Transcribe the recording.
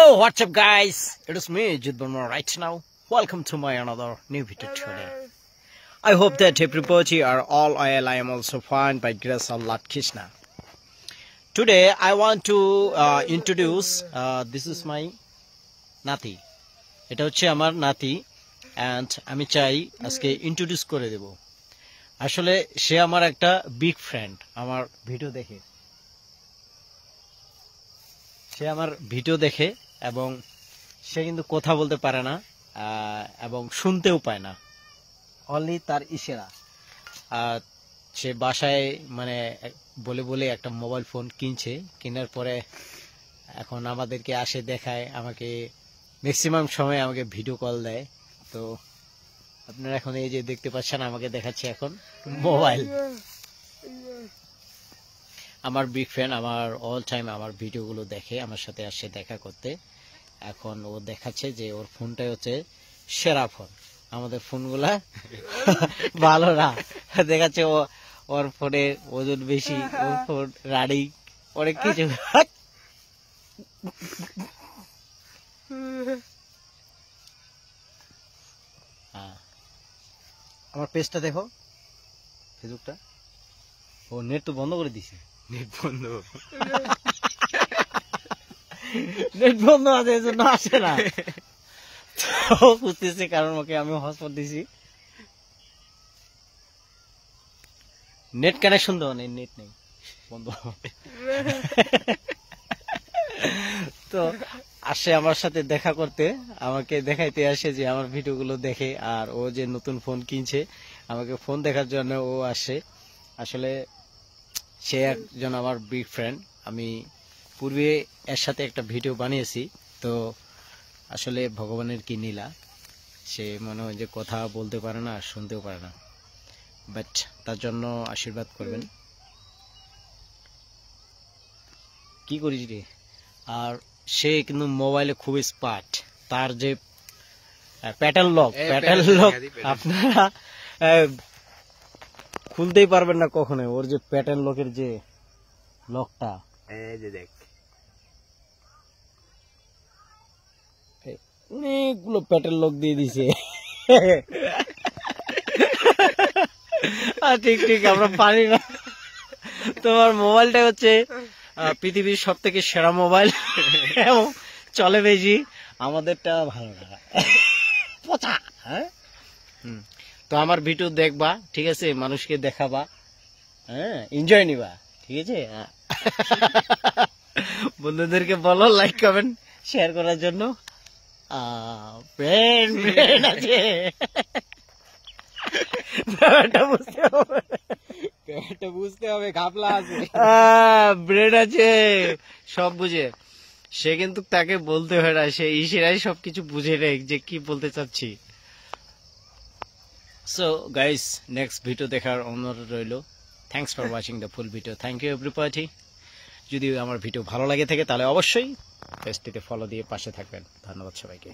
Yo, what's up guys? It is me, Jit Burma right now. Welcome to my another new video today. I hope that everybody are all well. I am also fine by grace of Lord Krishna. Today I want to introduce, this is my নাতি. এটা হচ্ছে আমার নাতি and আমি চাই আজকে introduce করে দেব। আসলে সে আমার একটা big friend, আমার ভিডিও দেখে। সে আমার ভিডিও দেখে এবং সে কিন্তু কথা বলতে পারে না এবং শুনতেও পায় না, অনলি তার ইশারা। সে বাসায় মানে বলে বলে একটা মোবাইল ফোন কিনছে, কেনার পরে এখন আমাদেরকে আসে দেখায়, আমাকে ম্যাক্সিমাম সময় আমাকে ভিডিও কল দেয়। তো আপনারা এখন এই যে দেখতে পাচ্ছেন আমাকে দেখাচ্ছে এখন মোবাইল। আমার বিগ ফ্যান, আমার অল টাইম আমার ভিডিওগুলো দেখে, আমার সাথে আসে দেখা করতে। এখন ও দেখাচ্ছে যে ওর ফোনটাই হচ্ছে সেরা ফোন, আমাদের ফোনগুলা ভালো না। দেখাচ্ছে ওর ফোনে ওজন বেশি, ওর ফোন রানিং, অনেক কিছু। আমার পেজটা দেখো, ফেসবুকটা। ও নেট তো বন্ধ করে দিছে। নেট বন্ধ আছে, এই জন্য আসে না। বুঝতেছি কারণ ওকে আমি হটস্পট দিছি। নেট কানেকশন দেওয়া নেই, নেট নেই, বন্ধ। তো আসে আমার সাথে দেখা করতে, আমাকে দেখাইতে আসে যে আমার ভিডিওগুলো দেখে, আর ও যে নতুন ফোন কিনছে আমাকে ফোন দেখার জন্য ও আসে। আসলে সে একজন আমার বিগ ফ্রেন্ড। আমি পূর্বে এর সাথে একটা ভিডিও বানিয়েছি। তো আসলে ভগবানের কি নীলা, সে মনে হয় যে কথা বলতে পারে না, শুনতেও পারে না, বাট তার জন্য আশীর্বাদ করবেন। কি করিস রে? আর সে কিন্তু মোবাইলে খুব স্মার্ট। তার যে প্যাটেল লক আপনারা খুলতেই পারবেন না কখনো। ওর যে প্যাটেল লকের যে লকটা, এই যে দেখ, অনেকগুলো প্যাটেল লক দিয়ে দিছে। ঠিক ঠিক, আমরা পারি না। তোমার মোবাইলটা হচ্ছে পৃথিবীর সব থেকে সেরা মোবাইল এবং চলে বেশি, আমাদেরটা ভালো না। পচা। হ্যাঁ, তো আমার ভিডিও দেখবা, ঠিক আছে, মানুষকে দেখাবা, হ্যাঁ, এনজয় নিবা, ঠিক আছে। বন্ধুদেরকে বলো লাইক কমেন্ট শেয়ার করার জন্য। ব্রেন আছে, বুঝতে হবে, ঘাপলা আছে, ব্রেন আছে, সব বুঝে। সে কিন্তু তাকে বলতে হয় না, সে ইশারাই সবকিছু বুঝে নেয় যে কি বলতে চাচ্ছি। সো গাইস, নেক্সট ভিডিও দেখার অনুরোধ রইল। Thanks for watching the full video. Thank you everybody. যদি আমার ভিডিও ভালো লাগে থাকে তাহলে অবশ্যই পেজটিতে ফলো দিয়ে পাশে থাকবেন। ধন্যবাদ সবাইকে।